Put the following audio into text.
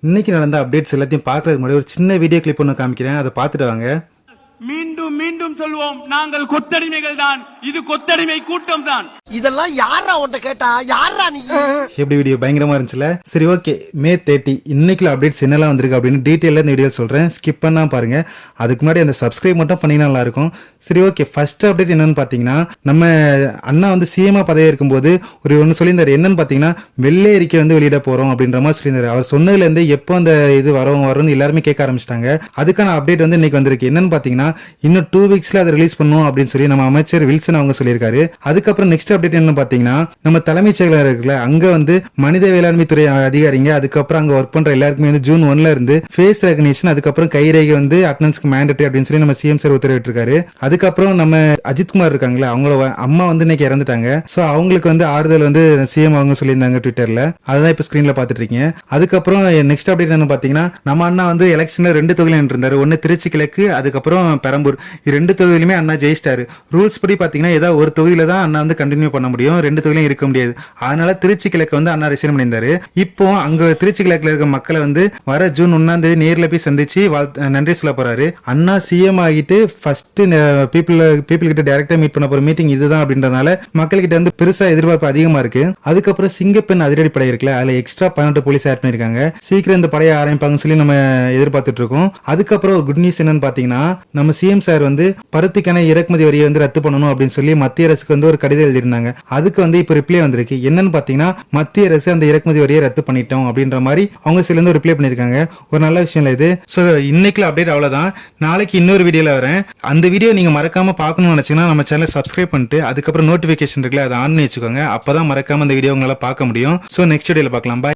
இன்னைக்கு நடந்த அப்டேட்ஸ் எல்லாத்தையும் பார்க்கறதுக்கு முன்னாடி ஒரு சின்ன வீடியோ கிளிப் ஒன்று காமிக்கிறேன், அதை பார்த்துட்டு வாங்க. மீண்டும் மீண்டும் சொல்வோம், நாங்கள் கொத்தடிமைகள் தான். இது கொத்தடிமை கூட்டம் தான். இதெல்லாம் யாரா உன்ட்ட கேட்டா? யாரா நீ? எப்படி வீடியோ பயங்கரமா இருந்துச்சுல? சரி, ஓகே. மே 30 இன்னைக்குள்ள அப்டேட்ஸ் என்னெல்லாம் வந்திருக்கு அப்படின்னு டீட்டெயிலாக இந்த வீடியோ சொல்றேன். ஸ்கிப் பண்ணா பாருங்க. அதுக்கு முன்னாடி அந்த சப்ஸ்கிரைப் மட்டும் பண்ணினா நல்லா இருக்கும். சரி, ஓகே. ஃபர்ஸ்ட் அப்டேட் என்னன்னு பாத்தீங்கன்னா, நம்ம அண்ணா வந்து சிஎம்ஆ பதவியா இருக்கும்போது ஒன்று சொல்லியிருந்தாரு. என்னன்னு பாத்தீங்கன்னா, வெள்ளை அறிக்கை வந்து வெளியிட போறோம் அப்படின்ற மாதிரி சொல்லியிருந்தாரு. அவர் சொன்னதுல இருந்து எப்போ அந்த இது வரும்னு எல்லாருமே கேட்க ஆரம்பிச்சிட்டாங்க. அதுக்கான அப்டேட் வந்து இன்னைக்கு வந்திருக்கு. என்னன்னு பாத்தீங்கன்னா, இன்னும் 2 வீக்ஸ்ல அதை ரிலீஸ் பண்ணும் அப்படின்னு சொல்லி நம்ம அமைச்சர் வில்சன் அவங்க சொல்லியிருக்காரு. அதுக்கப்புறம் நெக்ஸ்ட் அப்டேட் என்ன பாத்தீங்கன்னா, நம்ம தலைமைச் செயலர் இருக்குல்ல, அங்க வந்து மனித வேளாண்மை துறை அதிகாரிங்க, அதுக்கப்புறம் அங்க ஒர்க் பண்ற எல்லாருக்குமே வந்து ஜூன் 1ல இருந்து ஃபேஸ் ரெகக்னிஷன், அதுக்கப்புறம் கைரேகை வந்து அட்டெண்டன்ஸ்க்கு மேண்டேட்டரி அப்படின்னு சொல்லி நம்ம சிஎம் சார் உத்தரவிட்டிருக்காரு. அதுக்கப்புறம் நம்ம அஜித்குமார் இருக்காங்களா, அவங்களோட அம்மா வந்து இன்னைக்கு இறந்துட்டாங்க. சோ அவங்களுக்கு வந்து ஆறுதல் வந்து சிஎம் அவங்க சொல்லியிருந்தாங்க ட்விட்டர்ல. அதுதான் இப்ப ஸ்கிரீன்ல பாத்துட்டு இருக்கீங்க. அதுக்கப்புறம் நெக்ஸ்ட் அப்டேட் என்ன பாத்தீங்கன்னா, நம்ம அண்ணா வந்து எலெக்ஷன்ல 2 தொகுதியில நின்றுந்தாரு. ஒன்னு திருச்சி கிழக்கு, அதுக்கப்புறம் பெரம்பூர். 2 தொகுதியிலுமே அண்ணா ஜெயிச்சிட்டாரு. ரூல்ஸ் படி பாத்தீங்கன்னா ஏதாவது ஒரு தொகுதியில தான் அண்ணா வந்து கண்டினியூ பண்ண முடியும், 2 தொகுதியிலும் இருக்க முடியாது. அதனால திருச்சி கிழக்கு வந்து அண்ணா ரிசைன் பண்ணியிருந்தாரு. இப்போ அங்க திருச்சி கிழக்குல இருக்க மக்களை வந்து வர ஜூன் 1 நேர்ல போய் சந்திச்சு நன்றி சொல்ல போறாரு. அண்ணா சிஎம் ஆகிட்டு ஃபர்ஸ்ட் பீப்புள் கிட்ட டைரக்டா மீட் பண்ண போற மீட்டிங் இதுதான் அப்படின்றதுனால மக்கள் கிட்ட வந்து பெருசா எதிர்பார்ப்பு அதிகமா இருக்கு. அதுக்கப்புறம் சிங்கப்பெண் அதிரடி படை இருக்குல்ல, அதுல எக்ஸ்ட்ரா 18 போலீஸ் ஆட் பண்ணிருக்காங்க. சீக்கிரம் இந்த படையை ஆரம்பிப்பாங்கன்னு சொல்லி நம்ம எதிர்பார்த்துட்டு இருக்கோம். அதுக்கப்புறம் குட் நியூஸ் என்னன்னு பாத்தீங்கன்னா, நம்ம சிஎம் சார் வந்து பருத்திக்கான இறக்குமதி வரியை வந்து ரத்து பண்ணணும் அப்படின்னு சொல்லி மத்திய அரசுக்கு வந்து ஒரு கடிதம் எழுதியிருந்தாங்க. அதுக்கு வந்து இப்ப ரிப்ளை வந்திருக்கு. என்னன்னு பாத்தீங்கன்னா, மத்திய அரசு அந்த இறக்குமதி வரியை ரத்து பண்ணிட்டோம் அப்படின்ற மாதிரி அவங்க சில இருந்து ரிப்ளை பண்ணிருக்காங்க. ஒரு நல்ல விஷயம் இது. சோ இன்னைக்குள்ள அப்டேட் அவ்வளவுதான். நாளைக்கு இன்னொரு வீடியோல வரேன். அந்த வீடியோ நீங்க மறக்காம பார்க்கணும்னு நினைச்சீங்கன்னா நம்ம சேனலை சப்ஸ்கிரைப் பண்ணிட்டு அதுக்கப்புறம் நோட்டிபிகேஷன் இருக்குல்ல, அதை ஆன் பண்ணி வச்சுக்கோங்க. அப்பதான் மறக்காம அந்த வீடியோ உங்களால பார்க்க முடியும். சோ நெக்ஸ்ட் வீடியோல பார்க்கலாம். பாய்.